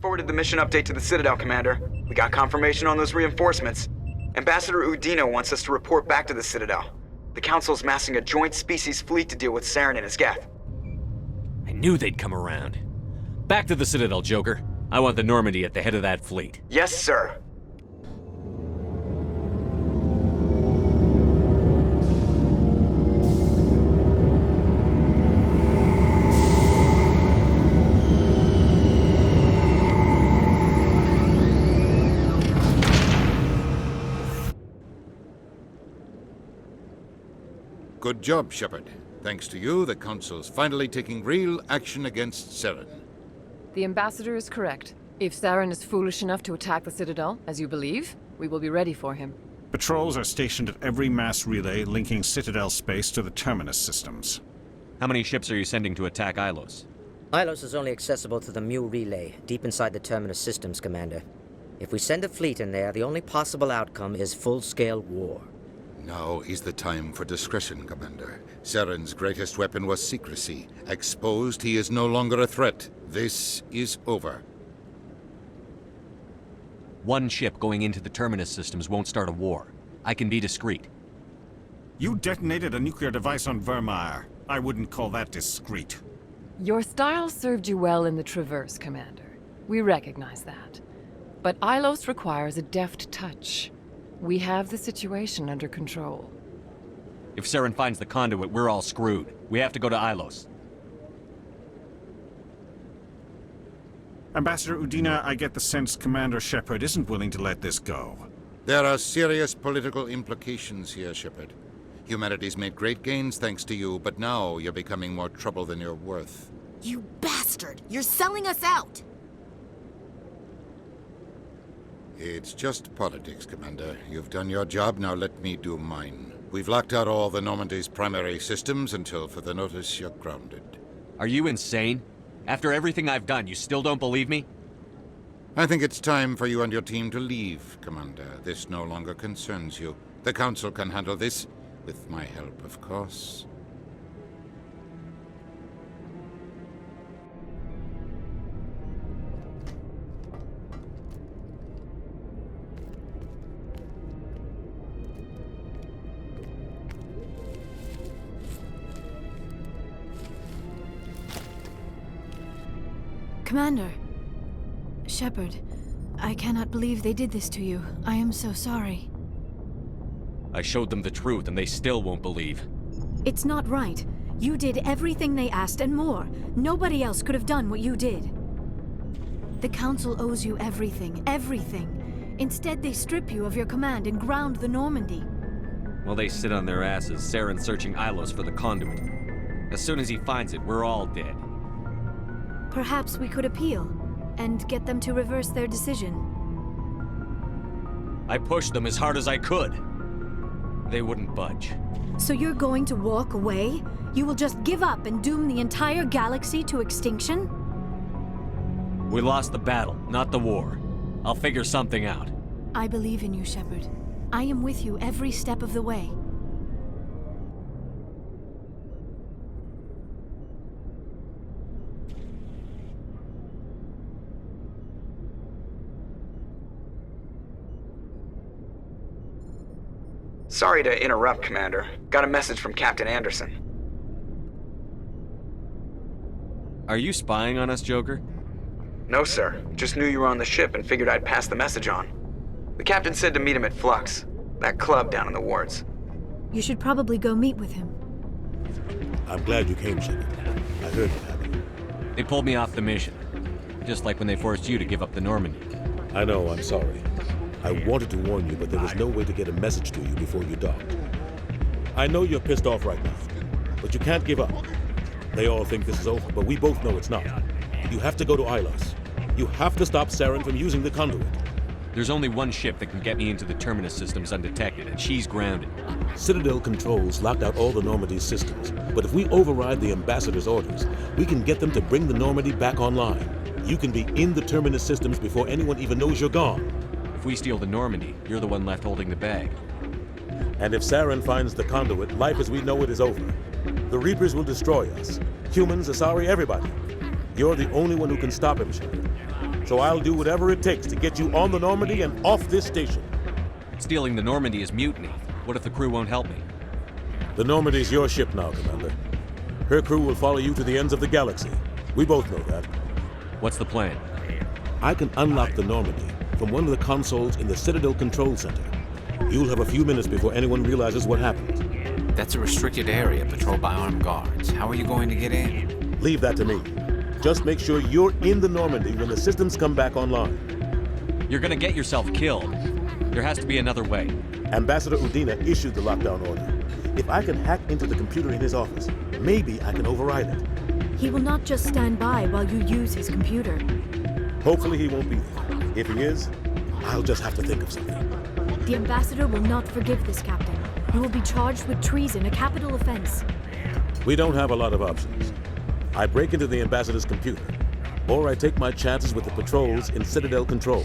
Forwarded the mission update to the Citadel, Commander. We got confirmation on those reinforcements. Ambassador Udino wants us to report back to the Citadel. The Council's massing a joint species fleet to deal with Saren and his Geth. I knew they'd come around. Back to the Citadel, Joker. I want the Normandy at the head of that fleet. Yes, sir. Good job, Shepard. Thanks to you, the Council's finally taking real action against Saren. The Ambassador is correct. If Saren is foolish enough to attack the Citadel, as you believe, we will be ready for him. Patrols are stationed at every mass relay linking Citadel space to the Terminus systems. How many ships are you sending to attack Ilos? Ilos is only accessible to the Mu relay, deep inside the Terminus systems, Commander. If we send a fleet in there, the only possible outcome is full-scale war. Now is the time for discretion, Commander. Saren's greatest weapon was secrecy. Exposed, he is no longer a threat. This is over. One ship going into the Terminus systems won't start a war. I can be discreet. You detonated a nuclear device on Vermeer. I wouldn't call that discreet. Your style served you well in the Traverse, Commander. We recognize that. But Ilos requires a deft touch. We have the situation under control. If Saren finds the conduit, we're all screwed. We have to go to Ilos. Ambassador Udina, I get the sense Commander Shepard isn't willing to let this go. There are serious political implications here, Shepard. Humanity's made great gains thanks to you, but now you're becoming more trouble than you're worth. You bastard! You're selling us out! It's just politics, Commander. You've done your job, now let me do mine. We've locked out all the Normandy's primary systems until further notice you're grounded. Are you insane? After everything I've done, you still don't believe me? I think it's time for you and your team to leave, Commander. This no longer concerns you. The Council can handle this, with my help, of course. Commander. Shepard, I cannot believe they did this to you. I am so sorry. I showed them the truth and they still won't believe. It's not right. You did everything they asked and more. Nobody else could have done what you did. The Council owes you everything, everything. Instead, they strip you of your command and ground the Normandy. While they sit on their asses, Saren searching Ilos for the conduit. As soon as he finds it, we're all dead. Perhaps we could appeal, and get them to reverse their decision. I pushed them as hard as I could. They wouldn't budge. So you're going to walk away? You will just give up and doom the entire galaxy to extinction? We lost the battle, not the war. I'll figure something out. I believe in you, Shepard. I am with you every step of the way. Sorry to interrupt, Commander. Got a message from Captain Anderson. Are you spying on us, Joker? No, sir. Just knew you were on the ship and figured I'd pass the message on. The captain said to meet him at Flux, that club down in the wards. You should probably go meet with him. I'm glad you came, Shepard. I heard what happened. They pulled me off the mission. Just like when they forced you to give up the Normandy. I know, I'm sorry. I wanted to warn you, but there was no way to get a message to you before you docked. I know you're pissed off right now, but you can't give up. They all think this is over, but we both know it's not. You have to go to Ilos. You have to stop Saren from using the conduit. There's only one ship that can get me into the Terminus systems undetected, and she's grounded. Citadel controls locked out all the Normandy's systems, but if we override the Ambassador's orders, we can get them to bring the Normandy back online. You can be in the Terminus systems before anyone even knows you're gone. If we steal the Normandy, you're the one left holding the bag. And if Saren finds the conduit, life as we know it is over. The Reapers will destroy us. Humans, Asari, everybody. You're the only one who can stop him, Shepard. so I'll do whatever it takes to get you on the Normandy and off this station. Stealing the Normandy is mutiny. What if the crew won't help me? The Normandy's your ship now, Commander. Her crew will follow you to the ends of the galaxy. We both know that. What's the plan? I can unlock the Normandy from one of the consoles in the Citadel Control Center. You'll have a few minutes before anyone realizes what happened. That's a restricted area patrolled by armed guards. How are you going to get in? Leave that to me. Just make sure you're in the Normandy when the systems come back online. You're gonna get yourself killed. There has to be another way. Ambassador Udina issued the lockdown order. If I can hack into the computer in his office, maybe I can override it. He will not just stand by while you use his computer. Hopefully he won't be there. If he is, I'll just have to think of something. The ambassador will not forgive this, Captain. You will be charged with treason, a capital offense. We don't have a lot of options. I break into the ambassador's computer, or I take my chances with the patrols in Citadel Control.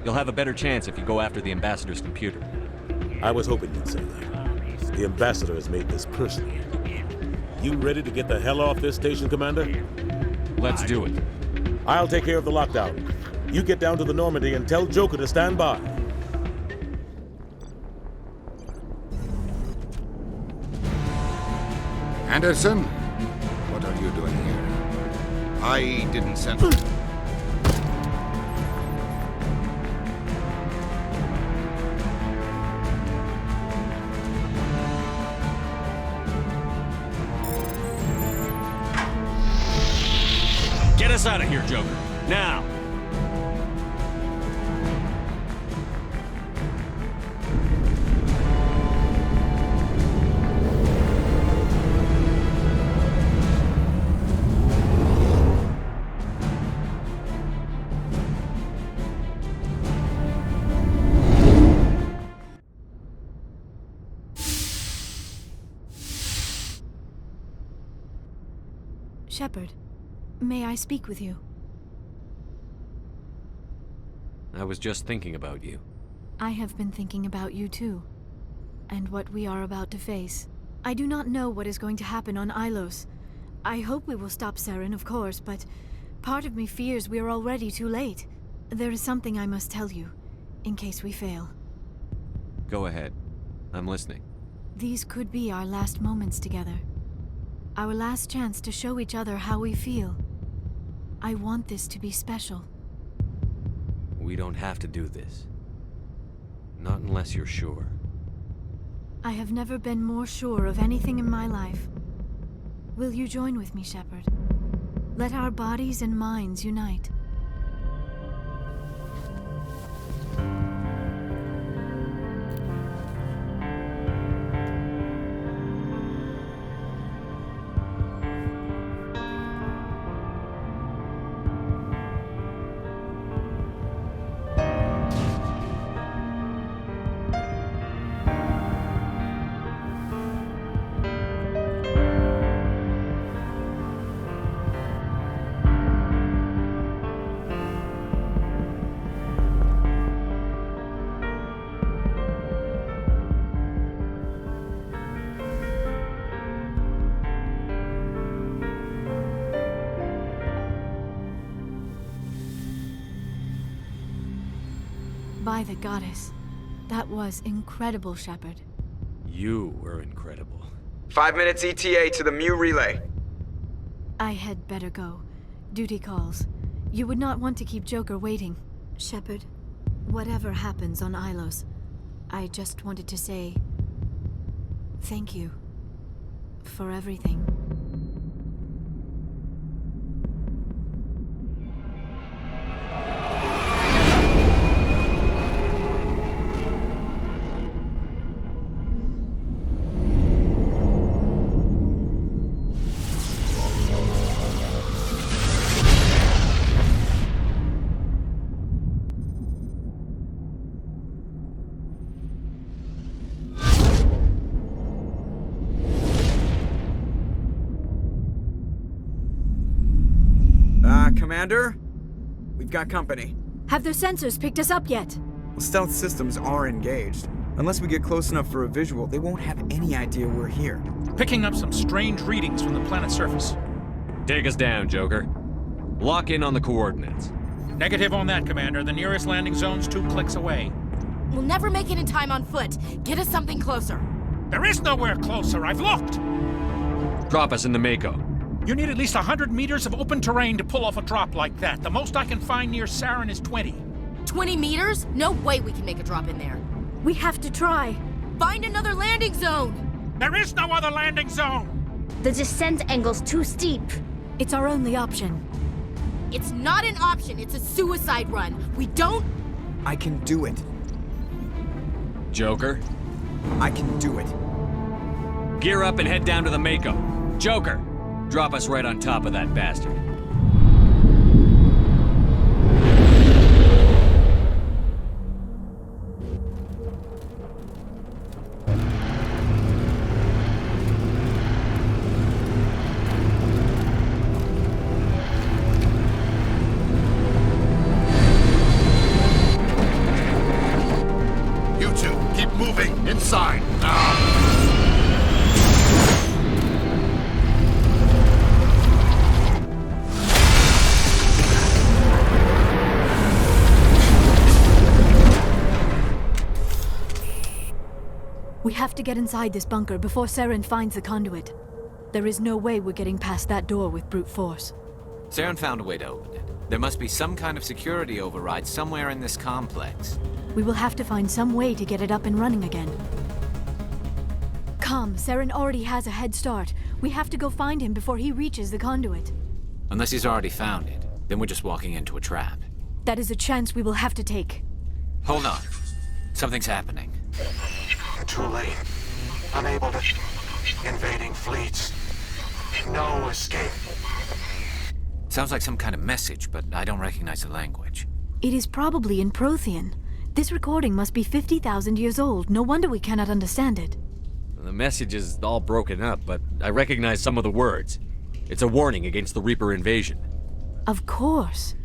You'll have a better chance if you go after the ambassador's computer. I was hoping you'd say that. The ambassador has made this personal. You ready to get the hell off this station, Commander? Let's do it. I'll take care of the lockdown. You get down to the Normandy and tell Joker to stand by. Anderson, what are you doing here? I didn't send... Get us out of here, Joker. Now! Shepard, may I speak with you? I was just thinking about you. I have been thinking about you too, and what we are about to face. I do not know what is going to happen on Ilos. I hope we will stop Saren, of course, but part of me fears we are already too late. There is something I must tell you, in case we fail. Go ahead. I'm listening. These could be our last moments together. Our last chance to show each other how we feel. I want this to be special. We don't have to do this. Not unless you're sure. I have never been more sure of anything in my life. Will you join with me, Shepard? Let our bodies and minds unite. By the goddess. That was incredible, Shepard. You were incredible. 5 minutes ETA to the Mu relay. I had better go. Duty calls. You would not want to keep Joker waiting. Shepard, whatever happens on Ilos, I just wanted to say... thank you. For everything. Commander? We've got company. Have their sensors picked us up yet? Well, stealth systems are engaged. Unless we get close enough for a visual, they won't have any idea we're here. Picking up some strange readings from the planet's surface. Take us down, Joker. Lock in on the coordinates. Negative on that, Commander. The nearest landing zone's 2 clicks away. We'll never make it in time on foot. Get us something closer. There is nowhere closer. I've looked. Drop us in the Mako. You need at least 100 meters of open terrain to pull off a drop like that. The most I can find near Saren is 20. 20 meters? No way we can make a drop in there. We have to try. Find another landing zone! There is no other landing zone! The descent angle's too steep. It's our only option. It's not an option, it's a suicide run. We don't... I can do it. Joker, I can do it. gear up and head down to the Mako. Joker, drop us right on top of that bastard. Inside, now! We have to get inside this bunker before Saren finds the conduit. There is no way we're getting past that door with brute force. Saren found a way to open it. There must be some kind of security override somewhere in this complex. We will have to find some way to get it up and running again. Come, Saren already has a head start. We have to go find him before he reaches the conduit. Unless he's already found it, then we're just walking into a trap. That is a chance we will have to take. Hold on. Something's happening. Too late. Unable to... Invading fleets. No escape. Sounds like some kind of message, but I don't recognize the language. It is probably in Prothean. This recording must be 50,000 years old. No wonder we cannot understand it. The message is all broken up, but I recognize some of the words. It's a warning against the Reaper invasion. Of course.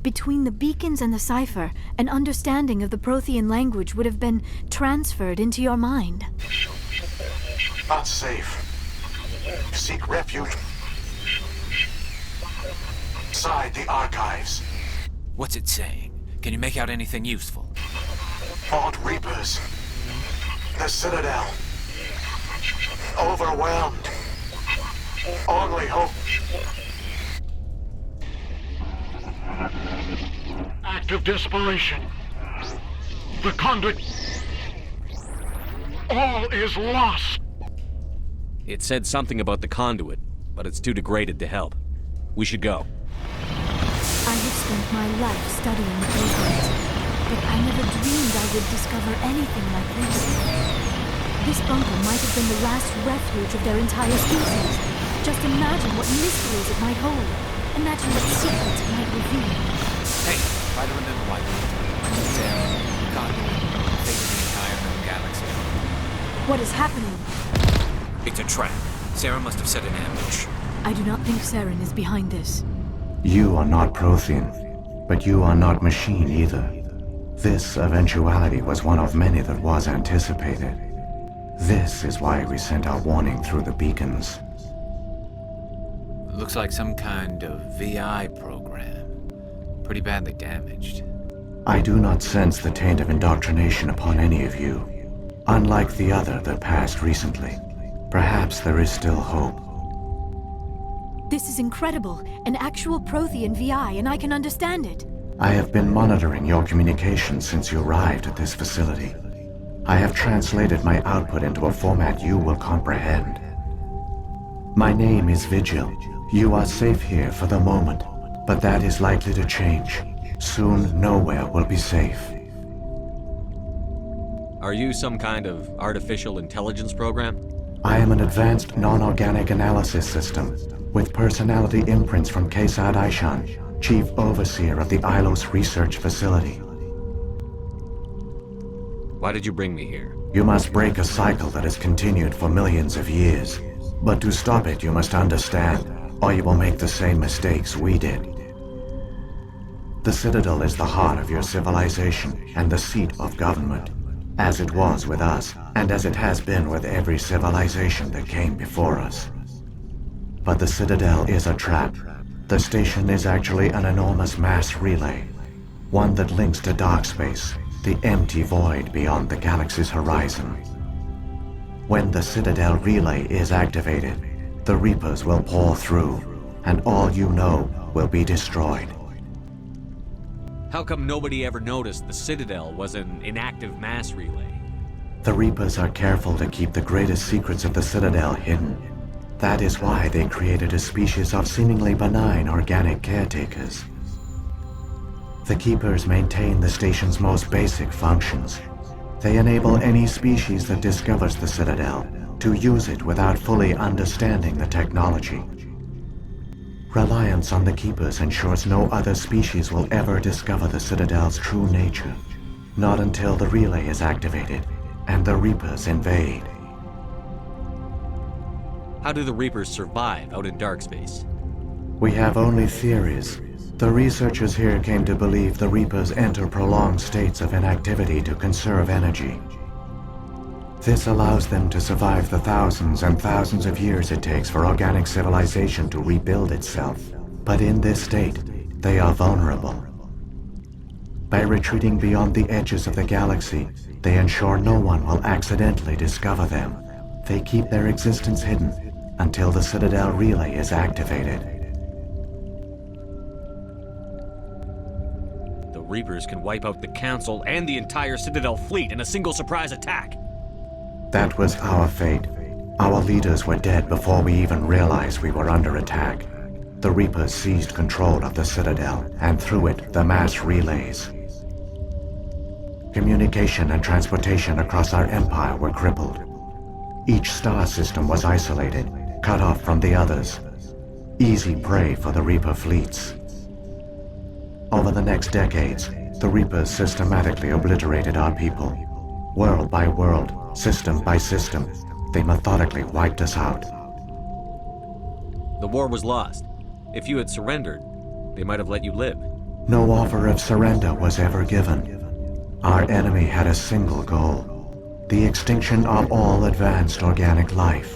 Between the beacons and the cipher, an understanding of the Prothean language would have been transferred into your mind. Not safe. Seek refuge inside the archives. What's it saying? Can you make out anything useful? Fought Reapers. The Citadel. Overwhelmed. Only hope. Act of desperation. The conduit. All is lost. It said something about the conduit, but it's too degraded to help. We should go. I have spent my life studying the Protheans, but I never dreamed I would discover anything like this. This bunker might have been the last refuge of their entire species. Just imagine what mysteries it might hold. Imagine what secrets it might reveal. Hey, try to remember why we Saren, conduit, fate of the entire known galaxy. What is happening? It's a trap. Saren must have set an ambush. I do not think Saren is behind this. You are not Prothean, but you are not machine either. This eventuality was one of many that was anticipated. This is why we sent our warning through the beacons. Looks like some kind of VI program. Pretty badly damaged. I do not sense the taint of indoctrination upon any of you, unlike the other that passed recently. Perhaps there is still hope. This is incredible. An actual Prothean VI, and I can understand it. I have been monitoring your communications since you arrived at this facility. I have translated my output into a format you will comprehend. My name is Vigil. You are safe here for the moment, but that is likely to change. Soon, nowhere will be safe. Are you some kind of artificial intelligence program? I am an advanced non-organic analysis system, with personality imprints from Kesad Aishan, Chief Overseer of the Ilos Research Facility. Why did you bring me here? You must break a cycle that has continued for millions of years. But to stop it, you must understand, or you will make the same mistakes we did. The Citadel is the heart of your civilization and the seat of government, as it was with us, and as it has been with every civilization that came before us. But the Citadel is a trap. The station is actually an enormous mass relay, one that links to dark space, the empty void beyond the galaxy's horizon. When the Citadel relay is activated, the Reapers will pour through, and all you know will be destroyed. How come nobody ever noticed the Citadel was an inactive mass relay? The Reapers are careful to keep the greatest secrets of the Citadel hidden. That is why they created a species of seemingly benign organic caretakers. The Keepers maintain the station's most basic functions. They enable any species that discovers the Citadel to use it without fully understanding the technology. Reliance on the Keepers ensures no other species will ever discover the Citadel's true nature. Not until the relay is activated and the Reapers invade. How do the Reapers survive out in dark space? We have only theories. The researchers here came to believe the Reapers enter prolonged states of inactivity to conserve energy. This allows them to survive the thousands and thousands of years it takes for organic civilization to rebuild itself. But in this state, they are vulnerable. By retreating beyond the edges of the galaxy, they ensure no one will accidentally discover them. They keep their existence hidden until the Citadel relay is activated. The Reapers can wipe out the Council and the entire Citadel fleet in a single surprise attack. That was our fate. Our leaders were dead before we even realized we were under attack. The Reapers seized control of the Citadel, and through it, the mass relays. Communication and transportation across our empire were crippled. Each star system was isolated, cut off from the others. Easy prey for the Reaper fleets. Over the next decades, the Reapers systematically obliterated our people. World by world, system by system, they methodically wiped us out. The war was lost. If you had surrendered, they might have let you live. No offer of surrender was ever given. Our enemy had a single goal: the extinction of all advanced organic life.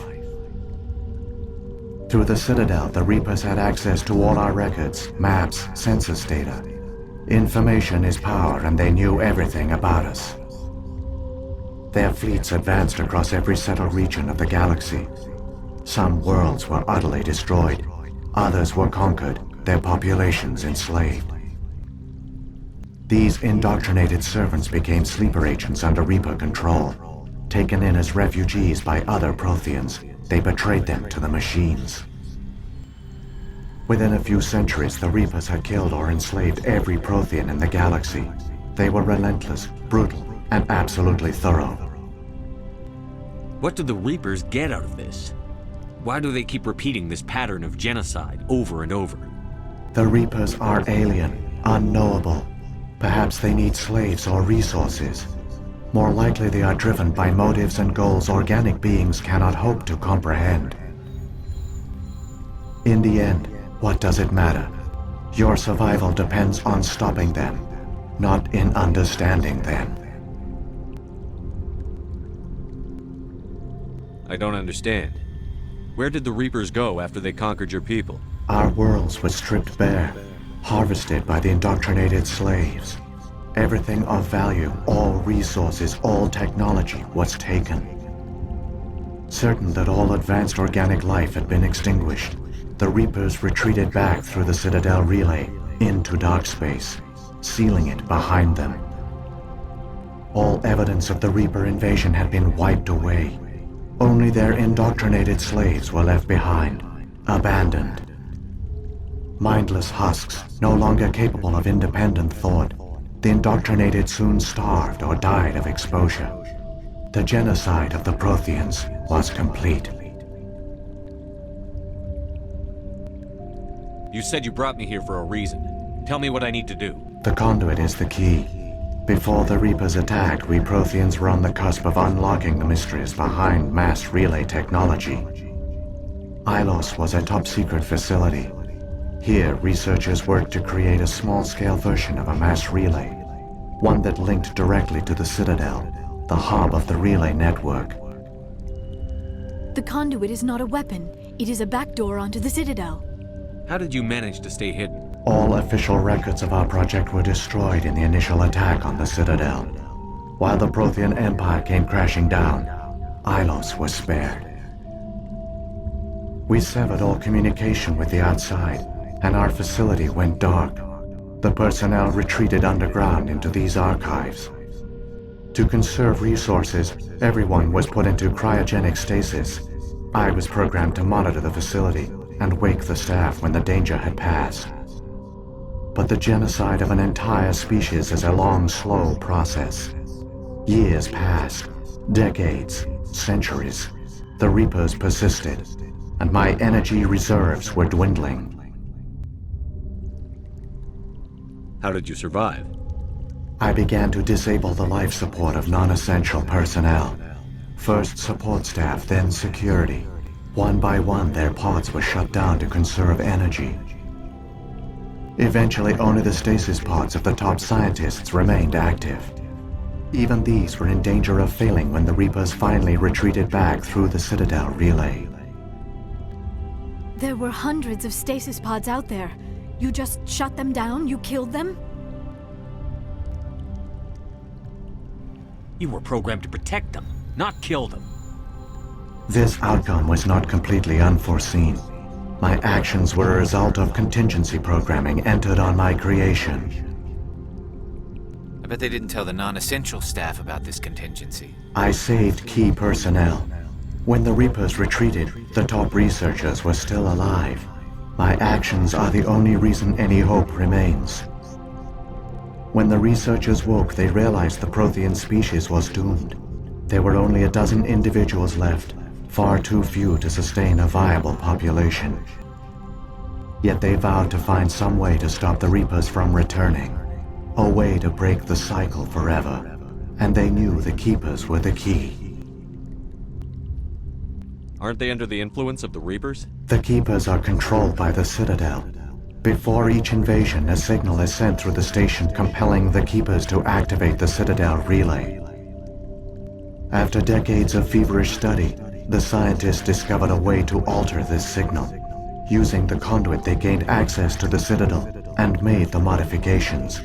Through the Citadel, the Reapers had access to all our records, maps, census data. Information is power, and they knew everything about us. Their fleets advanced across every settled region of the galaxy. Some worlds were utterly destroyed. Others were conquered, their populations enslaved. These indoctrinated servants became sleeper agents under Reaper control. Taken in as refugees by other Protheans, they betrayed them to the machines. Within a few centuries, the Reapers had killed or enslaved every Prothean in the galaxy. They were relentless, brutal, and absolutely thorough. What do the Reapers get out of this? Why do they keep repeating this pattern of genocide over and over? The Reapers are alien, unknowable. Perhaps they need slaves or resources. More likely they are driven by motives and goals organic beings cannot hope to comprehend. In the end, what does it matter? Your survival depends on stopping them, not in understanding them. I don't understand. Where did the Reapers go after they conquered your people? Our worlds were stripped bare, harvested by the indoctrinated slaves. Everything of value, all resources, all technology was taken. Certain that all advanced organic life had been extinguished, the Reapers retreated back through the Citadel relay into dark space, sealing it behind them. All evidence of the Reaper invasion had been wiped away. Only their indoctrinated slaves were left behind, abandoned. Mindless husks, no longer capable of independent thought, the indoctrinated soon starved or died of exposure. The genocide of the Protheans was complete. You said you brought me here for a reason. Tell me what I need to do. The conduit is the key. Before the Reapers attacked, we Protheans were on the cusp of unlocking the mysteries behind mass relay technology. Ilos was a top-secret facility. Here, researchers worked to create a small-scale version of a mass relay, one that linked directly to the Citadel, the hub of the relay network. The conduit is not a weapon. It is a back door onto the Citadel. How did you manage to stay hidden? All official records of our project were destroyed in the initial attack on the Citadel. While the Prothean Empire came crashing down, Ilos was spared. We severed all communication with the outside, and our facility went dark. The personnel retreated underground into these archives. To conserve resources, everyone was put into cryogenic stasis. I was programmed to monitor the facility and wake the staff when the danger had passed. But the genocide of an entire species is a long, slow process. Years passed, decades, centuries. The Reapers persisted, and my energy reserves were dwindling. How did you survive? I began to disable the life support of non-essential personnel. First support staff, then security. One by one, their pods were shut down to conserve energy. Eventually, only the stasis pods of the top scientists remained active. Even these were in danger of failing when the Reapers finally retreated back through the Citadel relay. There were hundreds of stasis pods out there. You just shut them down? You killed them? You were programmed to protect them, not kill them. This outcome was not completely unforeseen. My actions were a result of contingency programming entered on my creation. I bet they didn't tell the non-essential staff about this contingency. I saved key personnel. When the Reapers retreated, the top researchers were still alive. My actions are the only reason any hope remains. When the researchers woke, they realized the Prothean species was doomed. There were only a dozen individuals left, far too few to sustain a viable population. Yet they vowed to find some way to stop the Reapers from returning, a way to break the cycle forever, and they knew the Keepers were the key. Aren't they under the influence of the Reapers? The Keepers are controlled by the Citadel. Before each invasion, a signal is sent through the station compelling the Keepers to activate the Citadel relay. After decades of feverish study, the scientists discovered a way to alter this signal. Using the conduit, they gained access to the Citadel and made the modifications.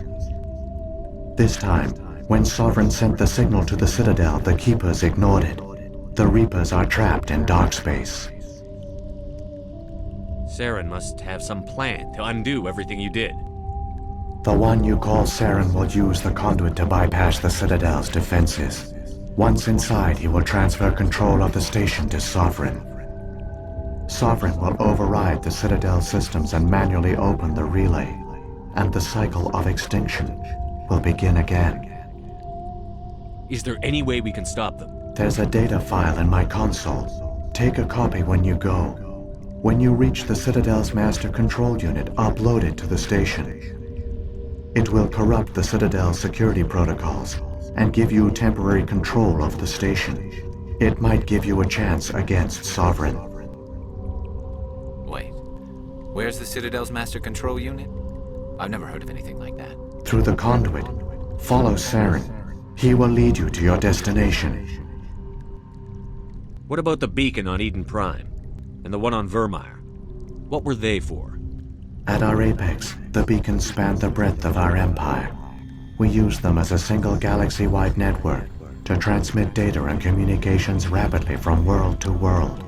This time, when Sovereign sent the signal to the Citadel, the Keepers ignored it. The Reapers are trapped in dark space. Saren must have some plan to undo everything you did. The one you call Saren will use the conduit to bypass the Citadel's defenses. Once inside, he will transfer control of the station to Sovereign. Sovereign will override the Citadel systems and manually open the relay, and the cycle of extinction will begin again. Is there any way we can stop them? There's a data file in my console. Take a copy when you go. When you reach the Citadel's master control unit, upload it to the station. It will corrupt the Citadel's security protocols and give you temporary control of the station. It might give you a chance against Sovereign. Wait, where's the Citadel's master control unit? I've never heard of anything like that. Through the conduit, follow Saren. He will lead you to your destination. What about the beacon on Eden Prime? And the one on Vermeer? What were they for? At our apex, the beacons spanned the breadth of our empire. We used them as a single galaxy-wide network to transmit data and communications rapidly from world to world.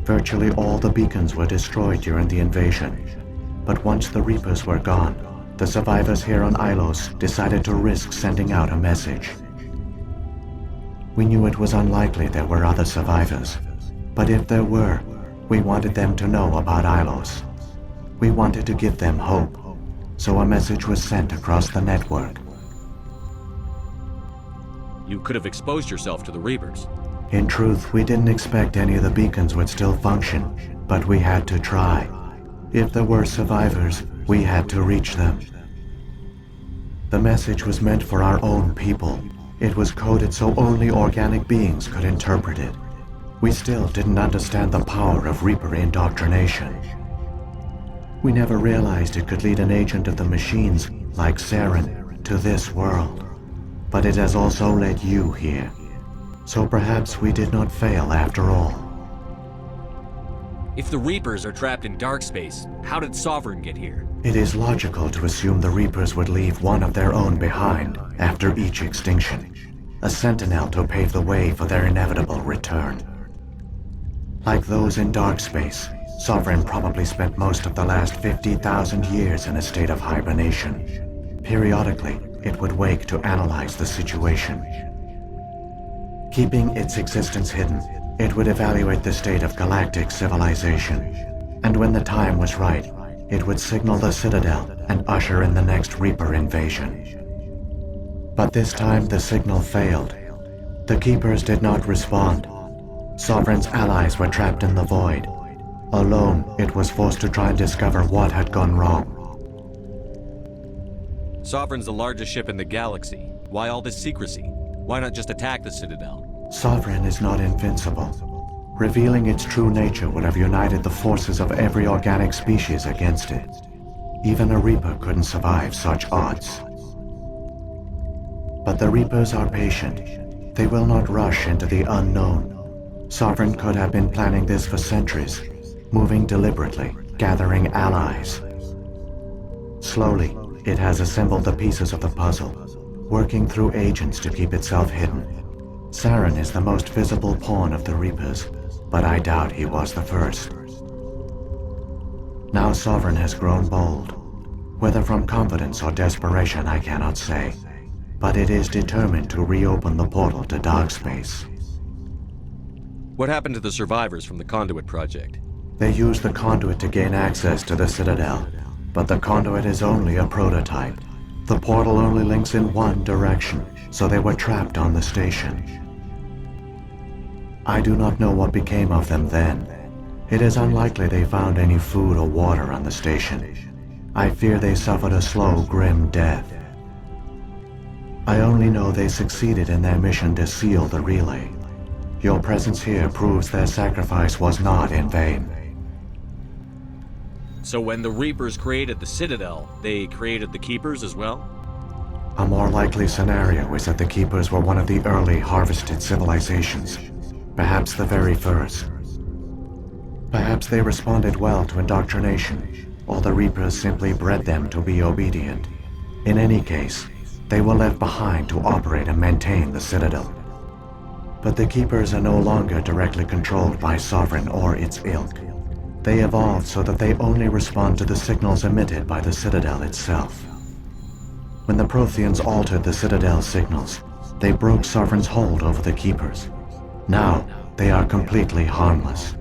Virtually all the beacons were destroyed during the invasion, but once the Reapers were gone, the survivors here on Ilos decided to risk sending out a message. We knew it was unlikely there were other survivors, but if there were, we wanted them to know about Ilos. We wanted to give them hope, so a message was sent across the network. You could have exposed yourself to the Reapers. In truth, we didn't expect any of the beacons would still function, but we had to try. If there were survivors, we had to reach them. The message was meant for our own people. It was coded so only organic beings could interpret it. We still didn't understand the power of Reaper indoctrination. We never realized it could lead an agent of the machines, like Saren, to this world. But it has also led you here. So perhaps we did not fail after all. If the Reapers are trapped in dark space, how did Sovereign get here? It is logical to assume the Reapers would leave one of their own behind after each extinction, a sentinel to pave the way for their inevitable return. Like those in dark space, Sovereign probably spent most of the last 50,000 years in a state of hibernation. Periodically, it would wake to analyze the situation. Keeping its existence hidden, it would evaluate the state of galactic civilization. And when the time was right, it would signal the Citadel and usher in the next Reaper invasion. But this time the signal failed. The Keepers did not respond. Sovereign's allies were trapped in the void. Alone, it was forced to try and discover what had gone wrong. Sovereign's the largest ship in the galaxy. Why all this secrecy? Why not just attack the Citadel? Sovereign is not invincible. Revealing its true nature would have united the forces of every organic species against it. Even a Reaper couldn't survive such odds. But the Reapers are patient. They will not rush into the unknown. Sovereign could have been planning this for centuries, moving deliberately, gathering allies. Slowly, it has assembled the pieces of the puzzle, working through agents to keep itself hidden. Saren is the most visible pawn of the Reapers, but I doubt he was the first. Now Sovereign has grown bold. Whether from confidence or desperation, I cannot say. But it is determined to reopen the portal to dark space. What happened to the survivors from the Conduit project? They used the conduit to gain access to the Citadel, but the conduit is only a prototype. The portal only links in one direction, so they were trapped on the station. I do not know what became of them then. It is unlikely they found any food or water on the station. I fear they suffered a slow, grim death. I only know they succeeded in their mission to seal the relay. Your presence here proves their sacrifice was not in vain. So when the Reapers created the Citadel, they created the Keepers as well? A more likely scenario is that the Keepers were one of the early harvested civilizations, perhaps the very first. Perhaps they responded well to indoctrination, or the Reapers simply bred them to be obedient. In any case, they were left behind to operate and maintain the Citadel. But the Keepers are no longer directly controlled by Sovereign or its ilk. They evolved so that they only respond to the signals emitted by the Citadel itself. When the Protheans altered the Citadel's signals, they broke Sovereign's hold over the Keepers. Now, they are completely harmless.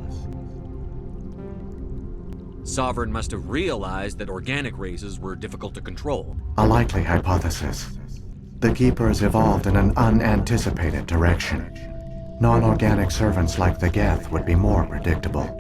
Sovereign must have realized that organic races were difficult to control. A likely hypothesis. The Keepers evolved in an unanticipated direction. Non-organic servants like the Geth would be more predictable.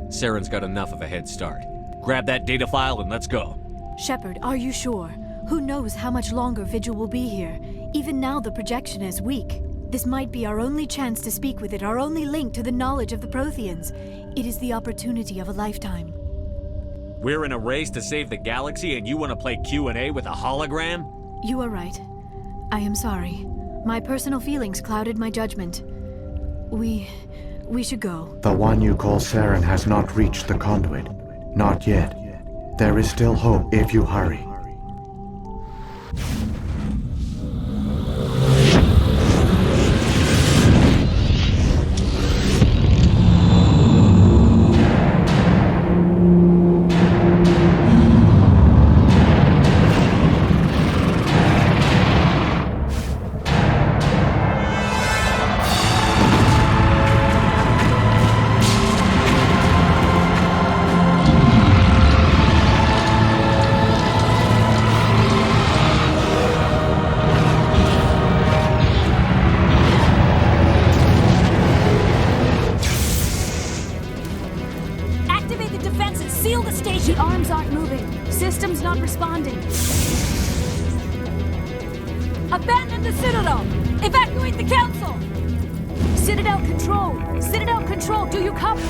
Saren's got enough of a head start. Grab that data file and let's go. Shepard, are you sure? Who knows how much longer Vigil will be here? Even now the projection is weak. This might be our only chance to speak with it, our only link to the knowledge of the Protheans. It is the opportunity of a lifetime. We're in a race to save the galaxy and you want to play Q&A with a hologram? You are right. I am sorry. My personal feelings clouded my judgment. We should go. The one you call Saren has not reached the conduit. Not yet. There is still hope if you hurry. Abandon the Citadel! Evacuate the Council! Citadel Control! Citadel Control, do you copy?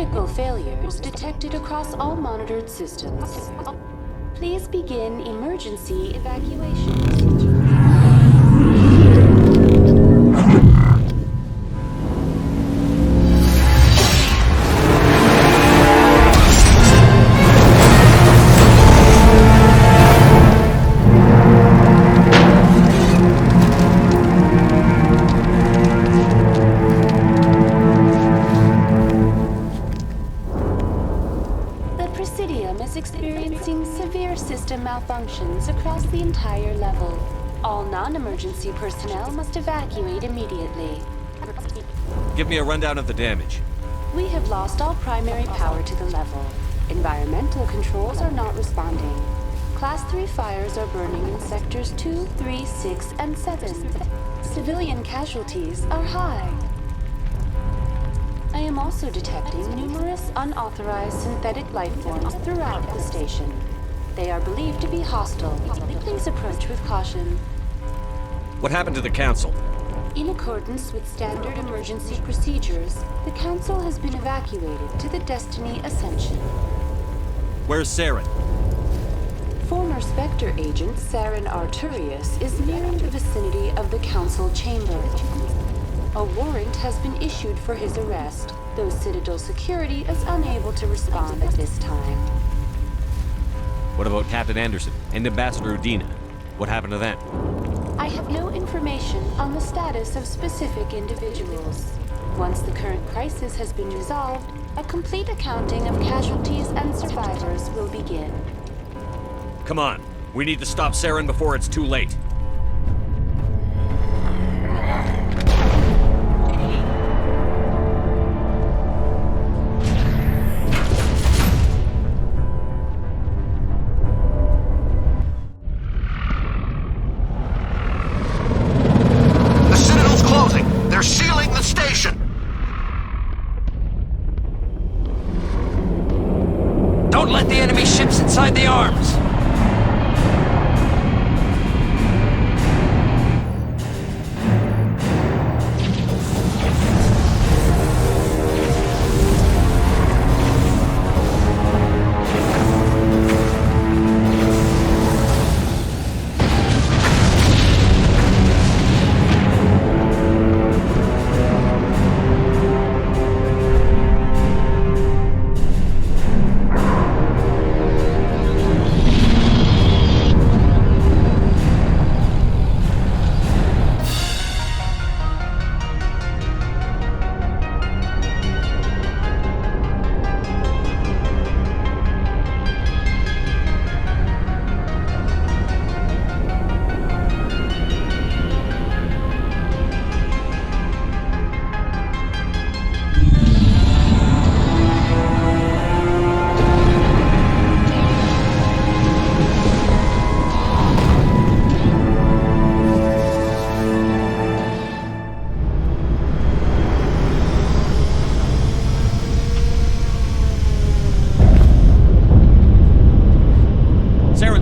Critical failures detected across all monitored systems. Please begin emergency evacuation. Malfunctions across the entire level. All non-emergency personnel must evacuate immediately. Give me a rundown of the damage. We have lost all primary power to the level. Environmental controls are not responding. Class 3 fires are burning in sectors 2, 3, 6, and 7. Civilian casualties are high. I am also detecting numerous unauthorized synthetic life forms throughout the station. They are believed to be hostile. Please approach with caution. What happened to the Council? In accordance with standard emergency procedures, the Council has been evacuated to the Destiny Ascension. Where's Saren? Former Spectre agent Saren Arturius is nearing the vicinity of the Council chamber. A warrant has been issued for his arrest, though Citadel security is unable to respond at this time. What about Captain Anderson and Ambassador Udina? What happened to them? I have no information on the status of specific individuals. Once the current crisis has been resolved, a complete accounting of casualties and survivors will begin. Come on, we need to stop Saren before it's too late. Inside the arms!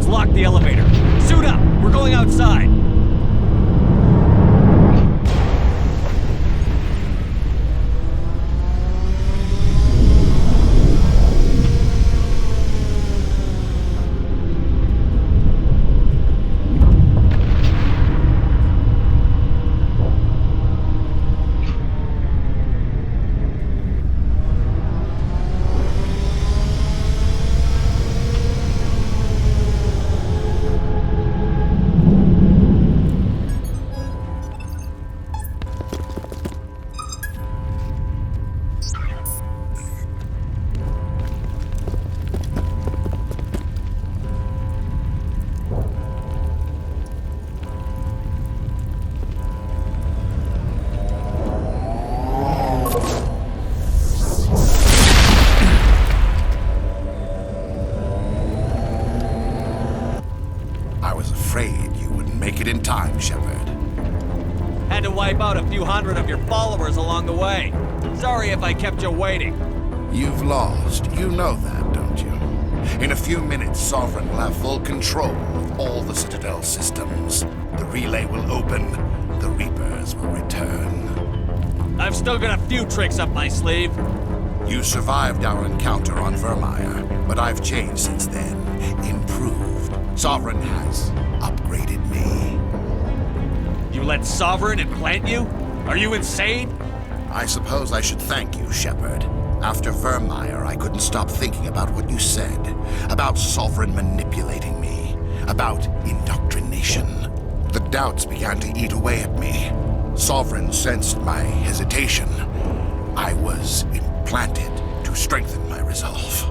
Lock the elevator. Suit up! We're going outside! Shepard. Had to wipe out a few hundred of your followers along the way. Sorry if I kept you waiting. You've lost. You know that, don't you? In a few minutes, Sovereign will have full control of all the Citadel systems. The relay will open. The Reapers will return. I've still got a few tricks up my sleeve. You survived our encounter on Vermeer, but I've changed since then. Improved. Sovereign has upgraded me. You let Sovereign implant you? Are you insane? I suppose I should thank you, Shepard. After Vermeer, I couldn't stop thinking about what you said. About Sovereign manipulating me. About indoctrination. The doubts began to eat away at me. Sovereign sensed my hesitation. I was implanted to strengthen my resolve.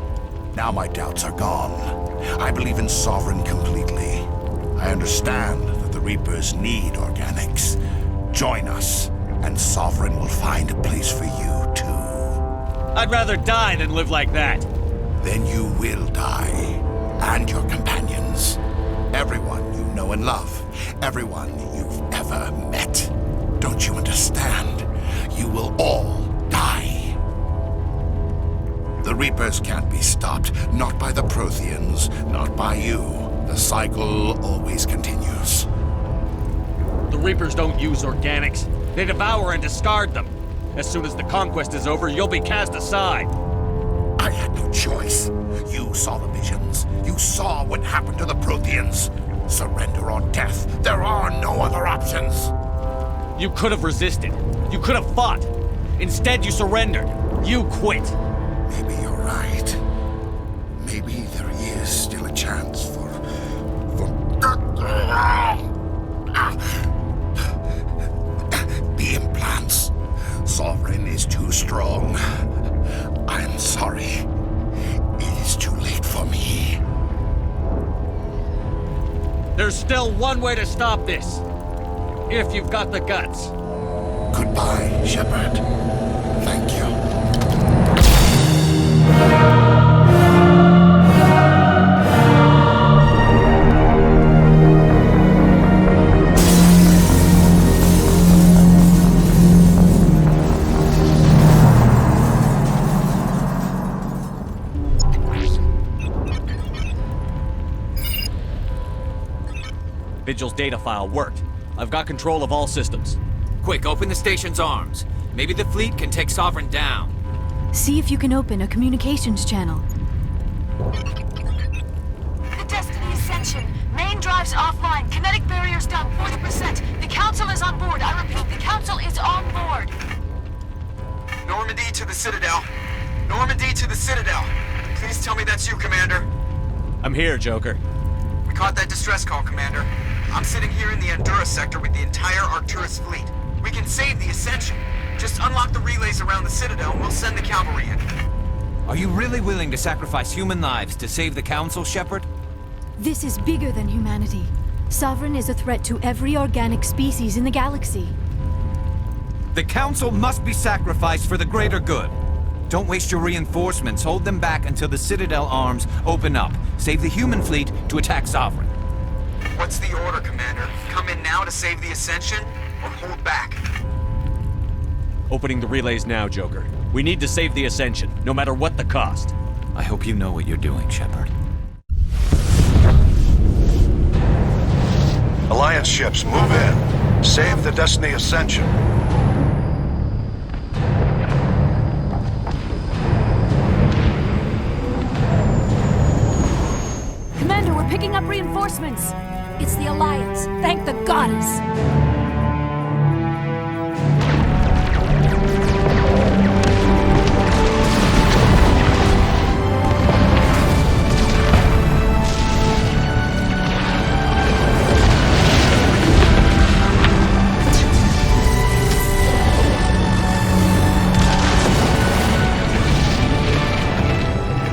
Now my doubts are gone. I believe in Sovereign completely. I understand that the Reapers need organics. Join us, and Sovereign will find a place for you, too. I'd rather die than live like that. Then you will die. And your companions. Everyone you know and love. Everyone you've ever met. Don't you understand? You will all die. The Reapers can't be stopped. Not by the Protheans. Not by you. The cycle always continues. The Reapers don't use organics. They devour and discard them. As soon as the conquest is over, you'll be cast aside. I had no choice. You saw the visions. You saw what happened to the Protheans. Surrender or death. There are no other options. You could have resisted. You could have fought. Instead, you surrendered. You quit. Maybe you're right. Maybe there is still a chance for... The implants. Sovereign is too strong. I'm sorry. It is too late for me. There's still one way to stop this. If you've got the guts. Goodbye, Shepard. Thank you. Vigil's data file worked. I've got control of all systems. Quick, open the station's arms. Maybe the fleet can take Sovereign down. See if you can open a communications channel. The Destiny Ascension. Main drives offline. Kinetic barriers down 40%. The Council is on board. I repeat, the Council is on board. Normandy to the Citadel. Normandy to the Citadel. Please tell me that's you, Commander. I'm here, Joker. We caught that distress call, Commander. I'm sitting here in the Endura sector with the entire Arcturus fleet. We can save the Ascension. Just unlock the relays around the Citadel and we'll send the cavalry in. Are you really willing to sacrifice human lives to save the Council, Shepard? This is bigger than humanity. Sovereign is a threat to every organic species in the galaxy. The Council must be sacrificed for the greater good. Don't waste your reinforcements. Hold them back until the Citadel arms open up. Save the human fleet to attack Sovereign. What's the order, Commander? Come in now to save the Ascension, or hold back? Opening the relays now, Joker. We need to save the Ascension, no matter what the cost. I hope you know what you're doing, Shepard. Alliance ships, move in. Save the Destiny Ascension. Commander, we're picking up reinforcements. It's the Alliance. Thank the goddess.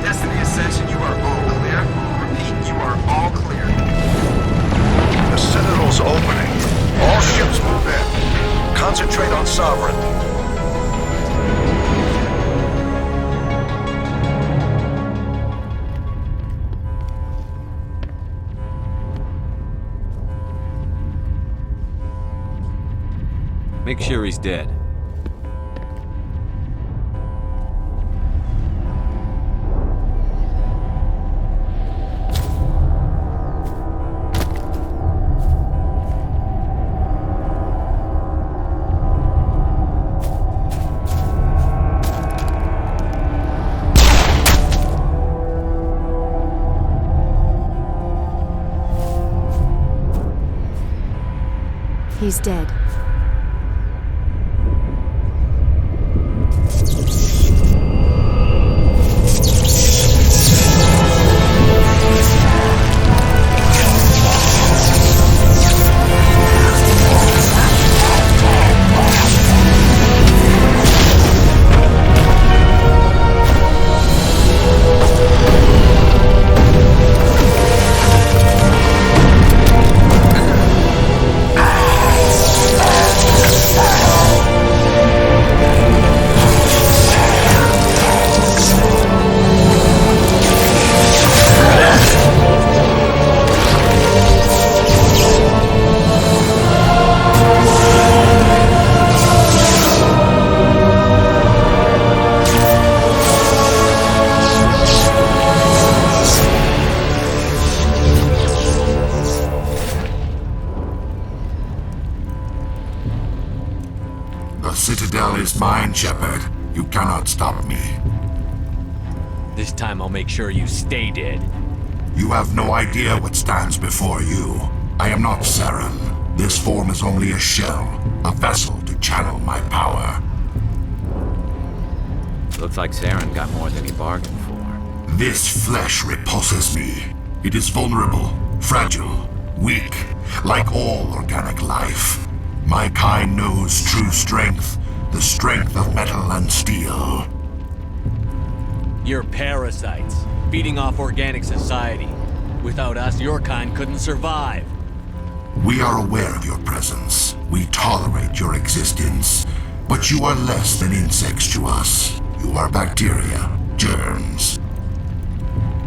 Destiny Ascension, you are all clear. Repeat, you are all clear. The Citadel's opening. All ships move in. Concentrate on Sovereign. Make sure he's dead. He's dead. The Citadel is mine, Shepard. You cannot stop me. This time I'll make sure you stay dead. You have no idea what stands before you. I am not Saren. This form is only a shell, a vessel to channel my power. Looks like Saren got more than he bargained for. This flesh repulses me. It is vulnerable, fragile, weak, like all organic life. My kind knows true strength, the strength of metal and steel. You're parasites, feeding off organic society. Without us, your kind couldn't survive. We are aware of your presence. We tolerate your existence. But you are less than insects to us. You are bacteria, germs.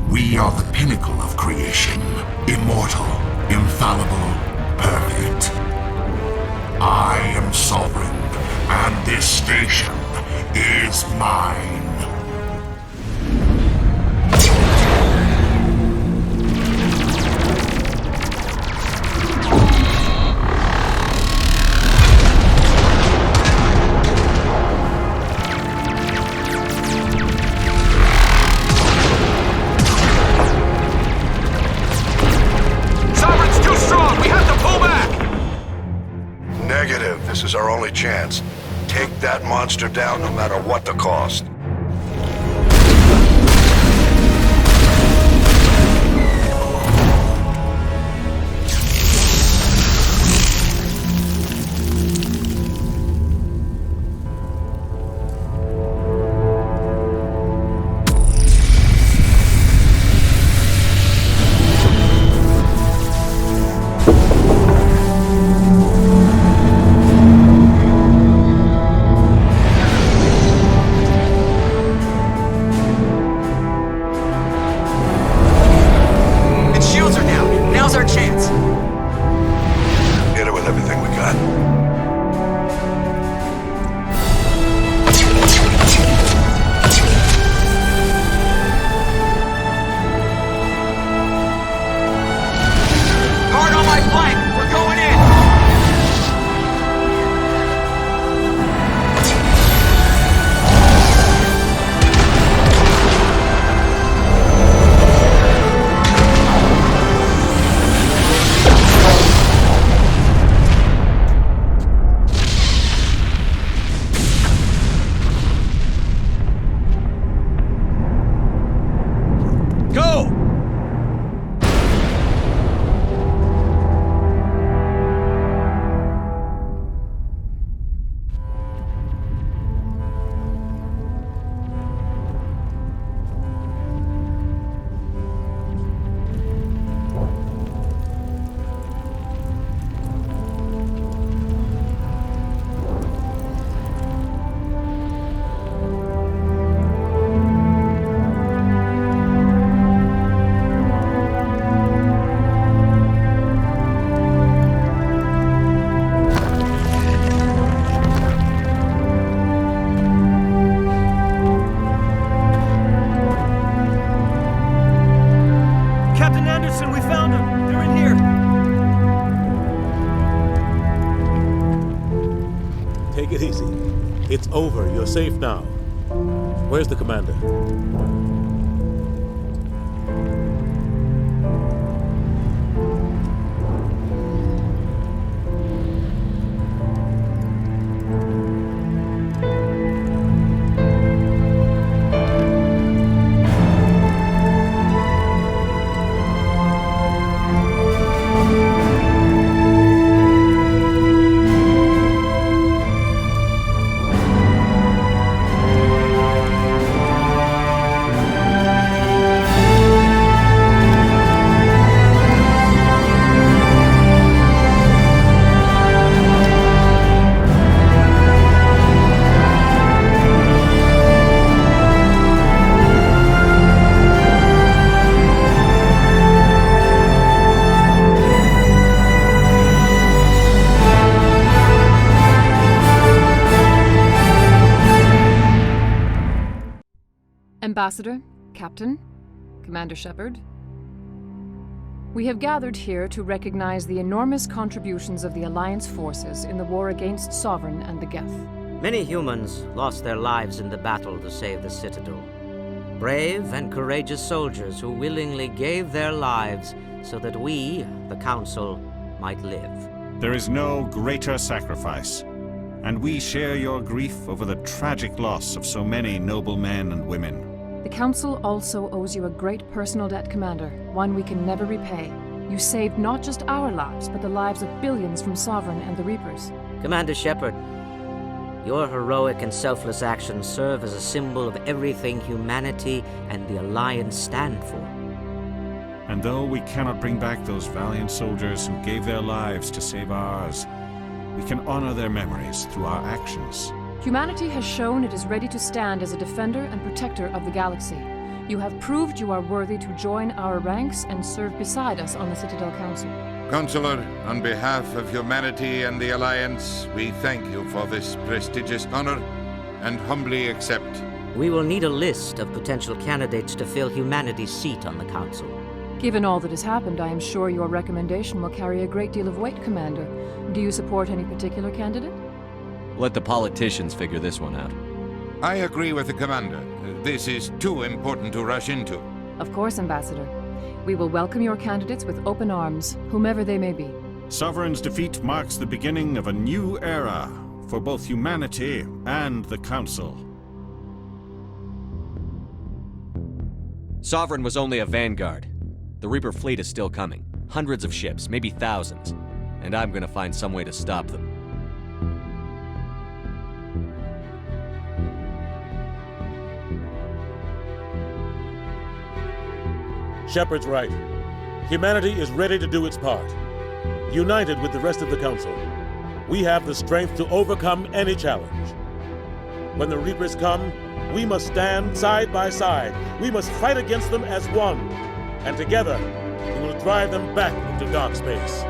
We are the pinnacle of creation. Immortal, infallible, perfect. I am sovereign, and this station is mine. This is our only chance. Take that monster down no matter what the cost. Take it easy. It's over. You're safe now. Where's the commander? Ambassador, Captain, Commander Shepard. We have gathered here to recognize the enormous contributions of the Alliance forces in the war against Sovereign and the Geth. Many humans lost their lives in the battle to save the Citadel. Brave and courageous soldiers who willingly gave their lives so that we, the Council, might live. There is no greater sacrifice, and we share your grief over the tragic loss of so many noble men and women. The Council also owes you a great personal debt, Commander, one we can never repay. You saved not just our lives, but the lives of billions from Sovereign and the Reapers. Commander Shepard, your heroic and selfless actions serve as a symbol of everything humanity and the Alliance stand for. And though we cannot bring back those valiant soldiers who gave their lives to save ours, we can honor their memories through our actions. Humanity has shown it is ready to stand as a defender and protector of the galaxy. You have proved you are worthy to join our ranks and serve beside us on the Citadel Council. Counselor, on behalf of humanity and the Alliance, we thank you for this prestigious honor and humbly accept. We will need a list of potential candidates to fill humanity's seat on the Council. Given all that has happened, I am sure your recommendation will carry a great deal of weight, Commander. Do you support any particular candidate? Let the politicians figure this one out. I agree with the Commander. This is too important to rush into. Of course, Ambassador. We will welcome your candidates with open arms, whomever they may be. Sovereign's defeat marks the beginning of a new era for both humanity and the Council. Sovereign was only a vanguard. The Reaper fleet is still coming. Hundreds of ships, maybe thousands. And I'm gonna find some way to stop them. Shepard's right. Humanity is ready to do its part. United with the rest of the Council, we have the strength to overcome any challenge. When the Reapers come, we must stand side by side. We must fight against them as one. And together, we will drive them back into dark space.